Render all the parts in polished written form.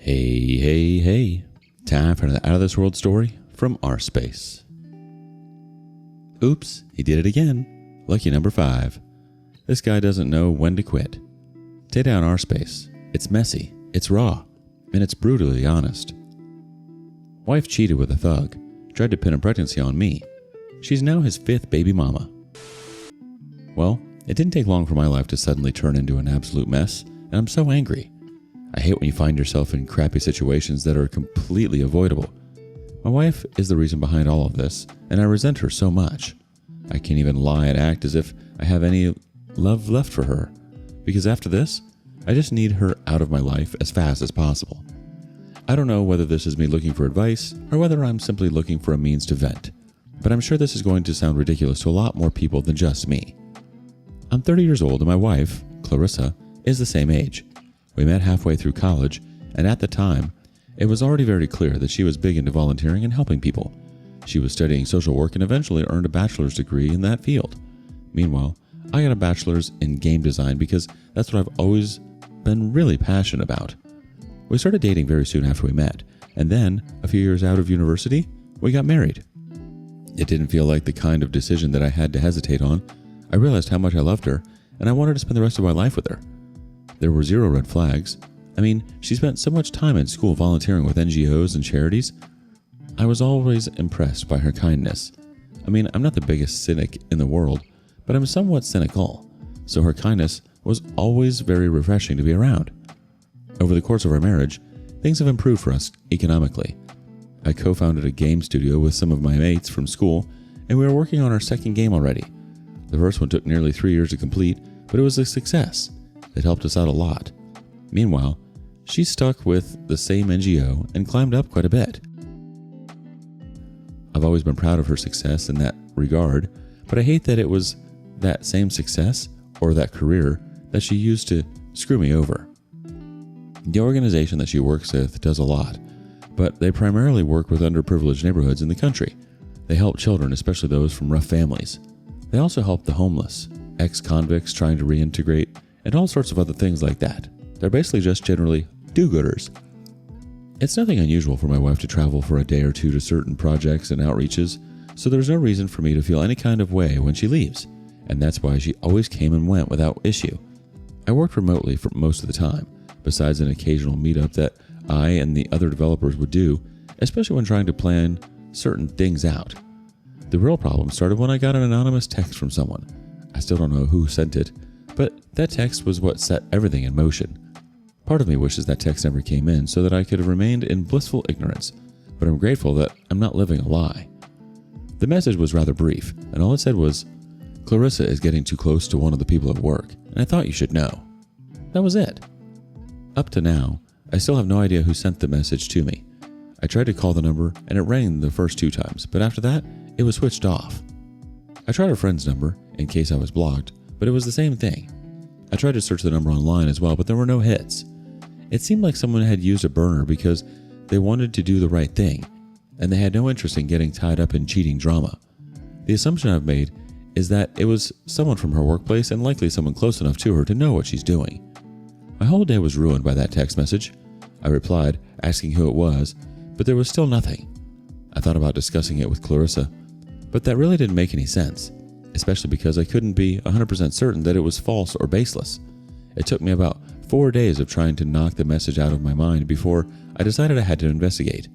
Hey, hey, hey. Time for another Out of This World story from rSpace. Oops, he did it again. Lucky number 5. This guy doesn't know when to quit. Today on rSpace, it's messy, it's raw, and it's brutally honest. Wife cheated with a thug, tried to pin a pregnancy on me. She's now his 5th baby mama. Well, it didn't take long for my life to suddenly turn into an absolute mess, and I'm so angry. I hate when you find yourself in crappy situations that are completely avoidable. My wife is the reason behind all of this, and I resent her so much. I can't even lie and act as if I have any love left for her, because after this, I just need her out of my life as fast as possible. I don't know whether this is me looking for advice, or whether I'm simply looking for a means to vent, but I'm sure this is going to sound ridiculous to a lot more people than just me. I'm 30 years old, and my wife, Clarissa, is the same age. We met halfway through college, and at the time, it was already very clear that she was big into volunteering and helping people. She was studying social work and eventually earned a bachelor's degree in that field. Meanwhile, I got a bachelor's in game design because that's what I've always been really passionate about. We started dating very soon after we met, and then, a few years out of university, we got married. It didn't feel like the kind of decision that I had to hesitate on. I realized how much I loved her, and I wanted to spend the rest of my life with her. There were 0 red flags. I mean, she spent so much time in school volunteering with NGOs and charities. I was always impressed by her kindness. I mean, I'm not the biggest cynic in the world, but I'm somewhat cynical, so her kindness was always very refreshing to be around. Over the course of our marriage, things have improved for us economically. I co-founded a game studio with some of my mates from school, and we were working on our second game already. The first one took nearly 3 years to complete, but it was a success. It helped us out a lot. Meanwhile, she stuck with the same NGO and climbed up quite a bit. I've always been proud of her success in that regard, but I hate that it was that same success or that career that she used to screw me over. The organization that she works with does a lot, but they primarily work with underprivileged neighborhoods in the country. They help children, especially those from rough families. They also help the homeless, ex-convicts trying to reintegrate, and all sorts of other things like that. They're basically just generally do-gooders. It's nothing unusual for my wife to travel for a day or two to certain projects and outreaches, so there's no reason for me to feel any kind of way when she leaves, and that's why she always came and went without issue. I worked remotely for most of the time, besides an occasional meetup that I and the other developers would do, especially when trying to plan certain things out. The real problem started when I got an anonymous text from someone. I still don't know who sent it, but that text was what set everything in motion. Part of me wishes that text never came in so that I could have remained in blissful ignorance, but I'm grateful that I'm not living a lie. The message was rather brief, and all it said was, "Clarissa is getting too close to one of the people at work, and I thought you should know." That was it. Up to now, I still have no idea who sent the message to me. I tried to call the number, and it rang the first 2 times, but after that, it was switched off. I tried a friend's number, in case I was blocked, but it was the same thing. I tried to search the number online as well, but there were no hits. It seemed like someone had used a burner because they wanted to do the right thing, and they had no interest in getting tied up in cheating drama. The assumption I've made is that it was someone from her workplace and likely someone close enough to her to know what she's doing. My whole day was ruined by that text message. I replied, asking who it was, but there was still nothing. I thought about discussing it with Clarissa, but that really didn't make any sense, especially because I couldn't be 100% certain that it was false or baseless. It took me about 4 days of trying to knock the message out of my mind before I decided I had to investigate.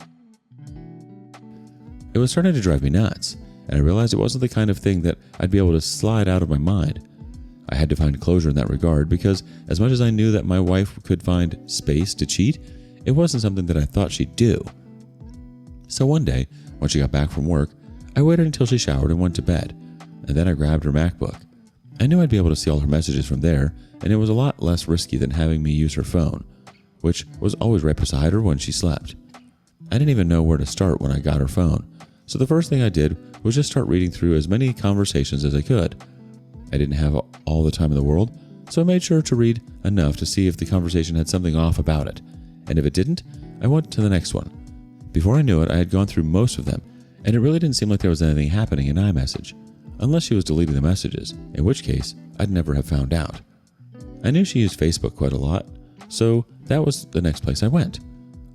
It was starting to drive me nuts, and I realized it wasn't the kind of thing that I'd be able to slide out of my mind. I had to find closure in that regard because as much as I knew that my wife could find space to cheat, it wasn't something that I thought she'd do. So one day, when she got back from work, I waited until she showered and went to bed, and then I grabbed her MacBook. I knew I'd be able to see all her messages from there, and it was a lot less risky than having me use her phone, which was always right beside her when she slept. I didn't even know where to start when I got her phone, so the first thing I did was just start reading through as many conversations as I could. I didn't have all the time in the world, so I made sure to read enough to see if the conversation had something off about it, and if it didn't, I went to the next one. Before I knew it, I had gone through most of them, and it really didn't seem like there was anything happening in iMessage, unless she was deleting the messages, in which case I'd never have found out. I knew she used Facebook quite a lot, so that was the next place I went.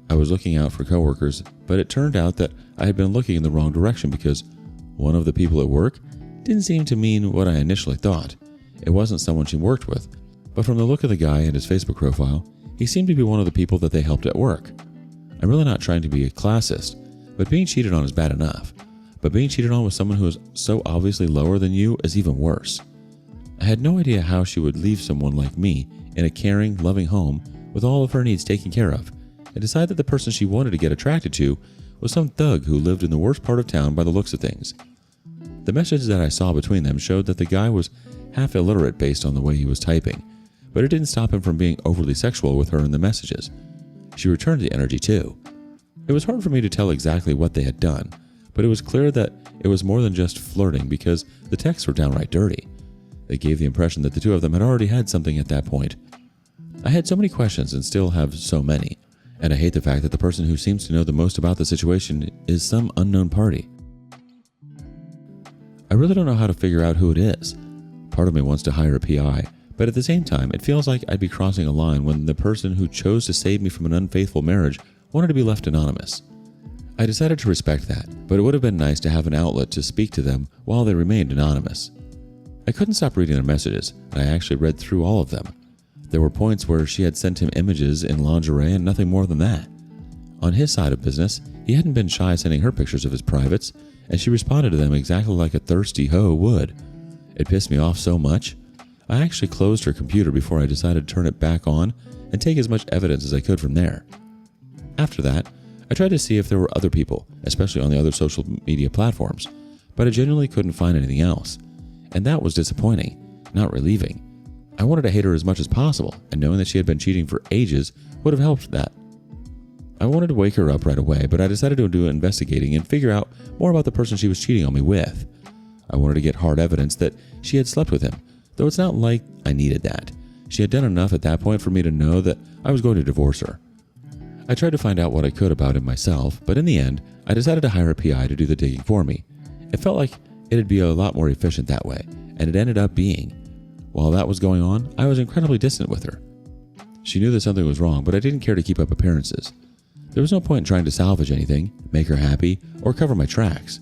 I was looking out for coworkers, but it turned out that I had been looking in the wrong direction because one of the people at work didn't seem to mean what I initially thought. It wasn't someone she worked with, but from the look of the guy and his Facebook profile, he seemed to be one of the people that they helped at work. I'm really not trying to be a classist, but being cheated on is bad enough. But being cheated on with someone who is so obviously lower than you is even worse. I had no idea how she would leave someone like me in a caring, loving home with all of her needs taken care of, and decide that the person she wanted to get attracted to was some thug who lived in the worst part of town by the looks of things. The messages that I saw between them showed that the guy was half illiterate based on the way he was typing, but it didn't stop him from being overly sexual with her in the messages. She returned the energy too. It was hard for me to tell exactly what they had done, but it was clear that it was more than just flirting because the texts were downright dirty. They gave the impression that the two of them had already had something at that point. I had so many questions and still have so many, and I hate the fact that the person who seems to know the most about the situation is some unknown party. I really don't know how to figure out who it is. Part of me wants to hire a PI, but at the same time, it feels like I'd be crossing a line when the person who chose to save me from an unfaithful marriage wanted to be left anonymous. I decided to respect that, but it would have been nice to have an outlet to speak to them while they remained anonymous. I couldn't stop reading their messages, and I actually read through all of them. There were points where she had sent him images in lingerie and nothing more than that. On his side of business, he hadn't been shy sending her pictures of his privates, and she responded to them exactly like a thirsty hoe would. It pissed me off so much. I actually closed her computer before I decided to turn it back on and take as much evidence as I could from there. After that, I tried to see if there were other people, especially on the other social media platforms, but I genuinely couldn't find anything else. And that was disappointing, not relieving. I wanted to hate her as much as possible, and knowing that she had been cheating for ages would have helped that. I wanted to wake her up right away, but I decided to do investigating and figure out more about the person she was cheating on me with. I wanted to get hard evidence that she had slept with him, though it's not like I needed that. She had done enough at that point for me to know that I was going to divorce her. I tried to find out what I could about him myself, but in the end, I decided to hire a PI to do the digging for me. It felt like it'd be a lot more efficient that way, and it ended up being. While that was going on, I was incredibly distant with her. She knew that something was wrong, but I didn't care to keep up appearances. There was no point in trying to salvage anything, make her happy, or cover my tracks.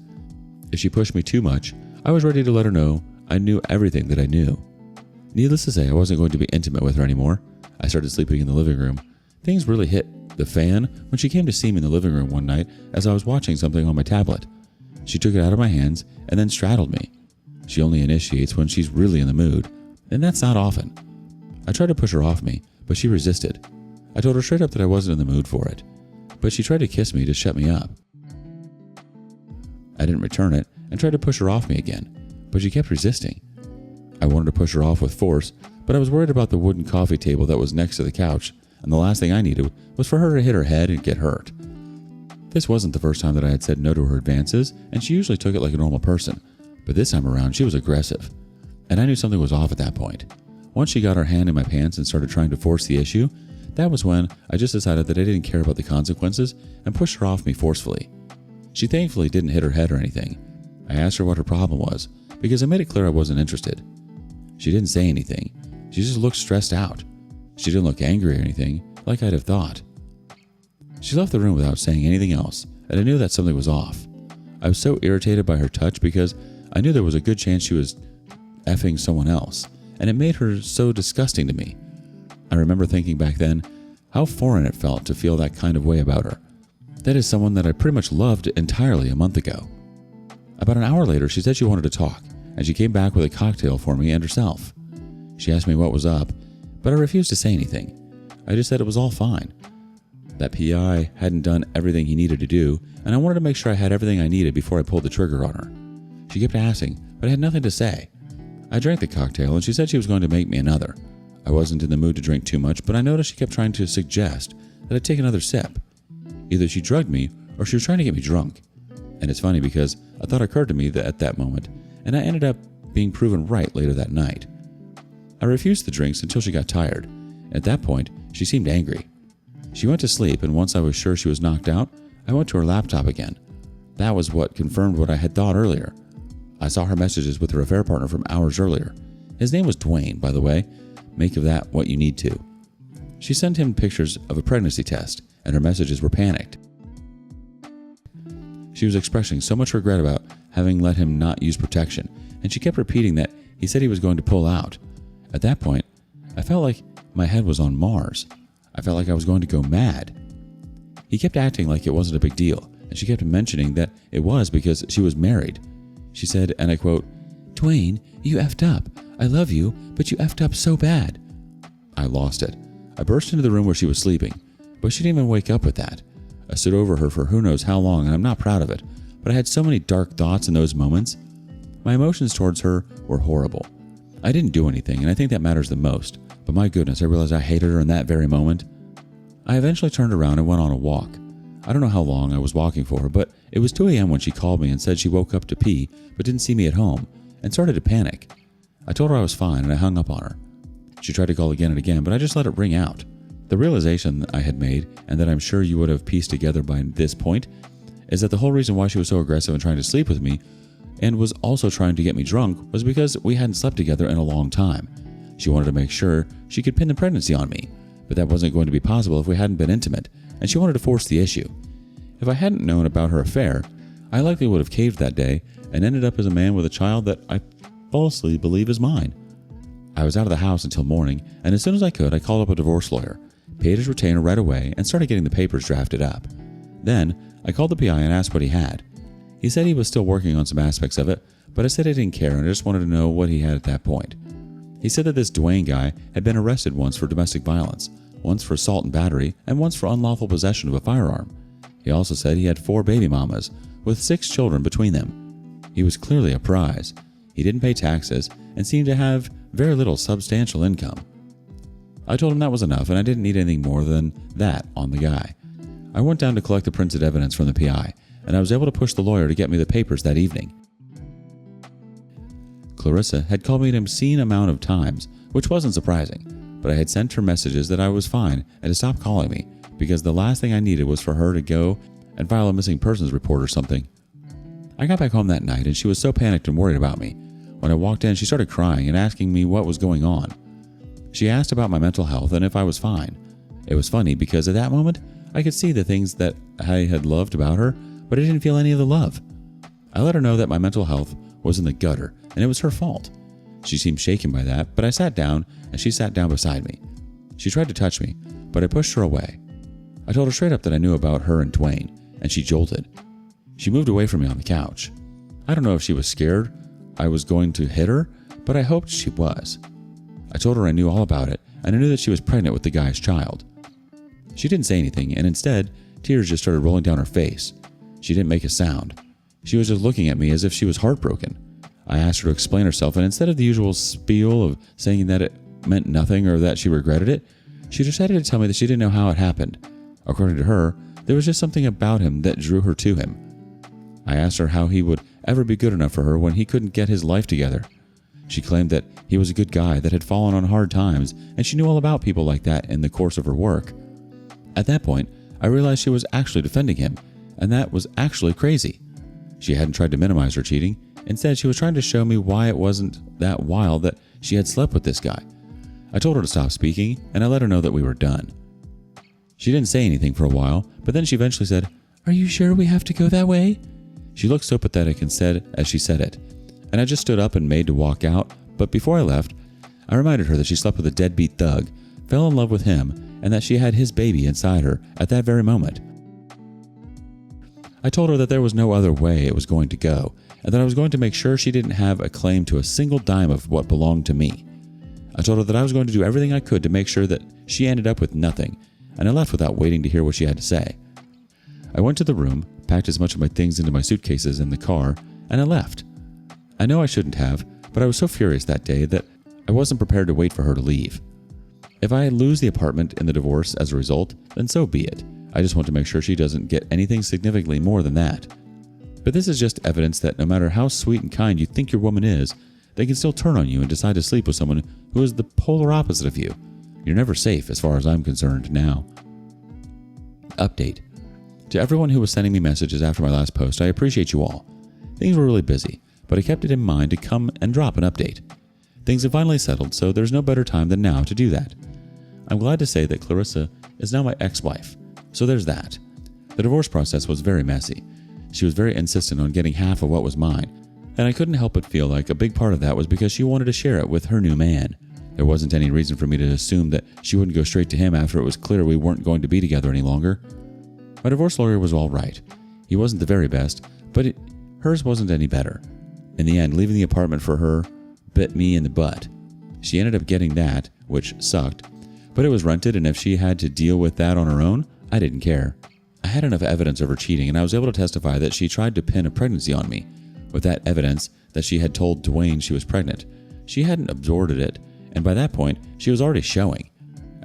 If she pushed me too much, I was ready to let her know I knew everything that I knew. Needless to say, I wasn't going to be intimate with her anymore. I started sleeping in the living room. Things really hit the fan when she came to see me in the living room one night as I was watching something on my tablet. She took it out of my hands and then straddled me. She only initiates when she's really in the mood, and that's not often. I tried to push her off me, but she resisted. I told her straight up that I wasn't in the mood for it, but she tried to kiss me to shut me up. I didn't return it and tried to push her off me again, but she kept resisting. I wanted to push her off with force, but I was worried about the wooden coffee table that was next to the couch, and the last thing I needed was for her to hit her head and get hurt. This wasn't the first time that I had said no to her advances, and she usually took it like a normal person, but this time around she was aggressive, and I knew something was off at that point. Once she got her hand in my pants and started trying to force the issue, that was when I just decided that I didn't care about the consequences and pushed her off me forcefully. She thankfully didn't hit her head or anything. I asked her what her problem was, because I made it clear I wasn't interested. She didn't say anything. She just looked stressed out. She didn't look angry or anything, like I'd have thought. She left the room without saying anything else, and I knew that something was off. I was so irritated by her touch because I knew there was a good chance she was effing someone else, and it made her so disgusting to me. I remember thinking back then how foreign it felt to feel that kind of way about her. That is someone that I pretty much loved entirely a month ago. About an hour later, she said she wanted to talk, and she came back with a cocktail for me and herself. She asked me what was up, but I refused to say anything. I just said it was all fine. That PI hadn't done everything he needed to do, and I wanted to make sure I had everything I needed before I pulled the trigger on her. She kept asking, but I had nothing to say. I drank the cocktail, and she said she was going to make me another. I wasn't in the mood to drink too much, but I noticed she kept trying to suggest that I take another sip. Either she drugged me, or she was trying to get me drunk. And it's funny because a thought occurred to me at that moment, and I ended up being proven right later that night. I refused the drinks until she got tired. At that point, she seemed angry. She went to sleep, and once I was sure she was knocked out, I went to her laptop again. That was what confirmed what I had thought earlier. I saw her messages with her affair partner from hours earlier. His name was Dwayne, by the way. Make of that what you need to. She sent him pictures of a pregnancy test, and her messages were panicked. She was expressing so much regret about having let him not use protection, and she kept repeating that he said he was going to pull out. At that point, I felt like my head was on Mars. I felt like I was going to go mad. He kept acting like it wasn't a big deal, and she kept mentioning that it was because she was married. She said, and I quote, "Dwayne, you effed up. I love you, but you effed up so bad." I lost it. I burst into the room where she was sleeping, but she didn't even wake up with that. I stood over her for who knows how long, and I'm not proud of it, but I had so many dark thoughts in those moments. My emotions towards her were horrible. I didn't do anything, and I think that matters the most, but my goodness, I realized I hated her in that very moment. I eventually turned around and went on a walk. I don't know how long I was walking for, but it was 2 a.m. when she called me and said she woke up to pee, but didn't see me at home, and started to panic. I told her I was fine, and I hung up on her. She tried to call again and again, but I just let it ring out. The realization I had made, and that I'm sure you would have pieced together by this point, is that the whole reason why she was so aggressive in trying to sleep with me, and was also trying to get me drunk, was because we hadn't slept together in a long time. She wanted to make sure she could pin the pregnancy on me, but that wasn't going to be possible if we hadn't been intimate, and she wanted to force the issue. If I hadn't known about her affair, I likely would have caved that day and ended up as a man with a child that I falsely believe is mine. I was out of the house until morning, and as soon as I could, I called up a divorce lawyer, paid his retainer right away, and started getting the papers drafted up. Then, I called the PI and asked what he had. He said he was still working on some aspects of it, but I said I didn't care and I just wanted to know what he had at that point. He said that this Dwayne guy had been arrested once for domestic violence, once for assault and battery, and once for unlawful possession of a firearm. He also said he had 4 baby mamas, with 6 children between them. He was clearly a prize. He didn't pay taxes and seemed to have very little substantial income. I told him that was enough and I didn't need anything more than that on the guy. I went down to collect the printed evidence from the PI, and I was able to push the lawyer to get me the papers that evening. Clarissa had called me an obscene amount of times, which wasn't surprising, but I had sent her messages that I was fine and to stop calling me, because the last thing I needed was for her to go and file a missing persons report or something. I got back home that night and she was so panicked and worried about me. When I walked in, she started crying and asking me what was going on. She asked about my mental health and if I was fine. It was funny because at that moment, I could see the things that I had loved about her, but I didn't feel any of the love. I let her know that my mental health was in the gutter and it was her fault. She seemed shaken by that, but I sat down and she sat down beside me. She tried to touch me, but I pushed her away. I told her straight up that I knew about her and Dwayne, and she jolted. She moved away from me on the couch. I don't know if she was scared I was going to hit her, but I hoped she was. I told her I knew all about it, and I knew that she was pregnant with the guy's child. She didn't say anything, and instead, tears just started rolling down her face. She didn't make a sound. She was just looking at me as if she was heartbroken. I asked her to explain herself, and instead of the usual spiel of saying that it meant nothing or that she regretted it, she decided to tell me that she didn't know how it happened. According to her, there was just something about him that drew her to him. I asked her how he would ever be good enough for her when he couldn't get his life together. She claimed that he was a good guy that had fallen on hard times, and she knew all about people like that in the course of her work. At that point, I realized she was actually defending him, and that was actually crazy. She hadn't tried to minimize her cheating. Instead, she was trying to show me why it wasn't that wild that she had slept with this guy. I told her to stop speaking, and I let her know that we were done. She didn't say anything for a while, but then she eventually said, "Are you sure we have to go that way?" She looked so pathetic and said as she said it, and I just stood up and made to walk out, but before I left, I reminded her that she slept with a deadbeat thug, fell in love with him, and that she had his baby inside her at that very moment. I told her that there was no other way it was going to go, and that I was going to make sure she didn't have a claim to a single dime of what belonged to me. I told her that I was going to do everything I could to make sure that she ended up with nothing, and I left without waiting to hear what she had to say. I went to the room, packed as much of my things into my suitcases in the car, and I left. I know I shouldn't have, but I was so furious that day that I wasn't prepared to wait for her to leave. If I lose the apartment in the divorce as a result, then so be it. I just want to make sure she doesn't get anything significantly more than that. But this is just evidence that no matter how sweet and kind you think your woman is, they can still turn on you and decide to sleep with someone who is the polar opposite of you. You're never safe as far as I'm concerned now. Update. To everyone who was sending me messages after my last post, I appreciate you all. Things were really busy, but I kept it in mind to come and drop an update. Things have finally settled, so there's no better time than now to do that. I'm glad to say that Clarissa is now my ex-wife. So there's that. The divorce process was very messy. She was very insistent on getting half of what was mine, and I couldn't help but feel like a big part of that was because she wanted to share it with her new man. There wasn't any reason for me to assume that she wouldn't go straight to him after it was clear we weren't going to be together any longer. My divorce lawyer was all right. He wasn't the very best, but hers wasn't any better. In the end, leaving the apartment for her bit me in the butt. She ended up getting that, which sucked, but it was rented, and if she had to deal with that on her own, I didn't care. I had enough evidence of her cheating, and I was able to testify that she tried to pin a pregnancy on me. With that evidence that she had told Dwayne she was pregnant, she hadn't absorbed it, and by that point, she was already showing.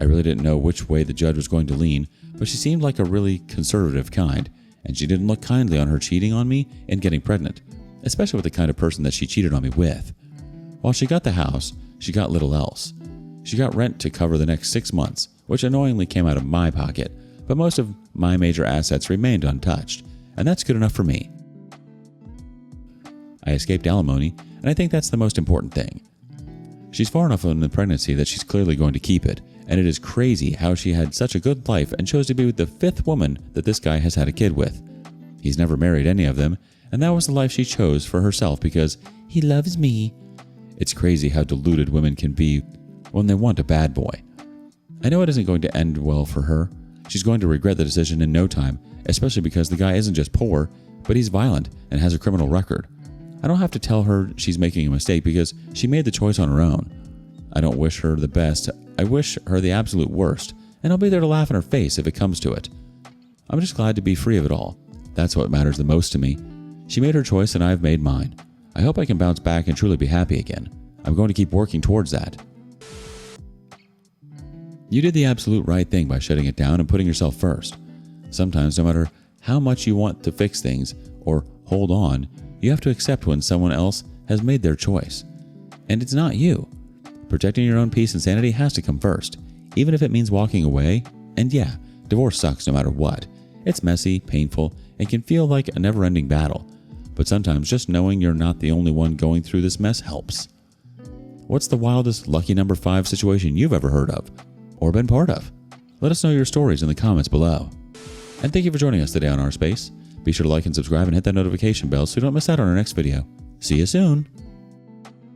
I really didn't know which way the judge was going to lean, but she seemed like a really conservative kind, and she didn't look kindly on her cheating on me and getting pregnant, especially with the kind of person that she cheated on me with. While she got the house, she got little else. She got rent to cover the next 6 months, which annoyingly came out of my pocket, but most of my major assets remained untouched, and that's good enough for me. I escaped alimony, and I think that's the most important thing. She's far enough in the pregnancy that she's clearly going to keep it, and it is crazy how she had such a good life and chose to be with the 5th woman that this guy has had a kid with. He's never married any of them, and that was the life she chose for herself because he loves me. It's crazy how deluded women can be when they want a bad boy. I know it isn't going to end well for her. She's going to regret the decision in no time, especially because the guy isn't just poor, but he's violent and has a criminal record. I don't have to tell her she's making a mistake because she made the choice on her own. I don't wish her the best. I wish her the absolute worst, and I'll be there to laugh in her face if it comes to it. I'm just glad to be free of it all. That's what matters the most to me. She made her choice and I've made mine. I hope I can bounce back and truly be happy again. I'm going to keep working towards that. You did the absolute right thing by shutting it down and putting yourself first. Sometimes, no matter how much you want to fix things or hold on, you have to accept when someone else has made their choice. And it's not you. Protecting your own peace and sanity has to come first, even if it means walking away. And yeah, divorce sucks no matter what. It's messy, painful, and can feel like a never-ending battle. But sometimes just knowing you're not the only one going through this mess helps. What's the wildest lucky number 5 situation you've ever heard of or been part of? Let us know your stories in the comments below. And thank you for joining us today on rSpace. Be sure to like and subscribe and hit that notification bell so you don't miss out on our next video. See you soon!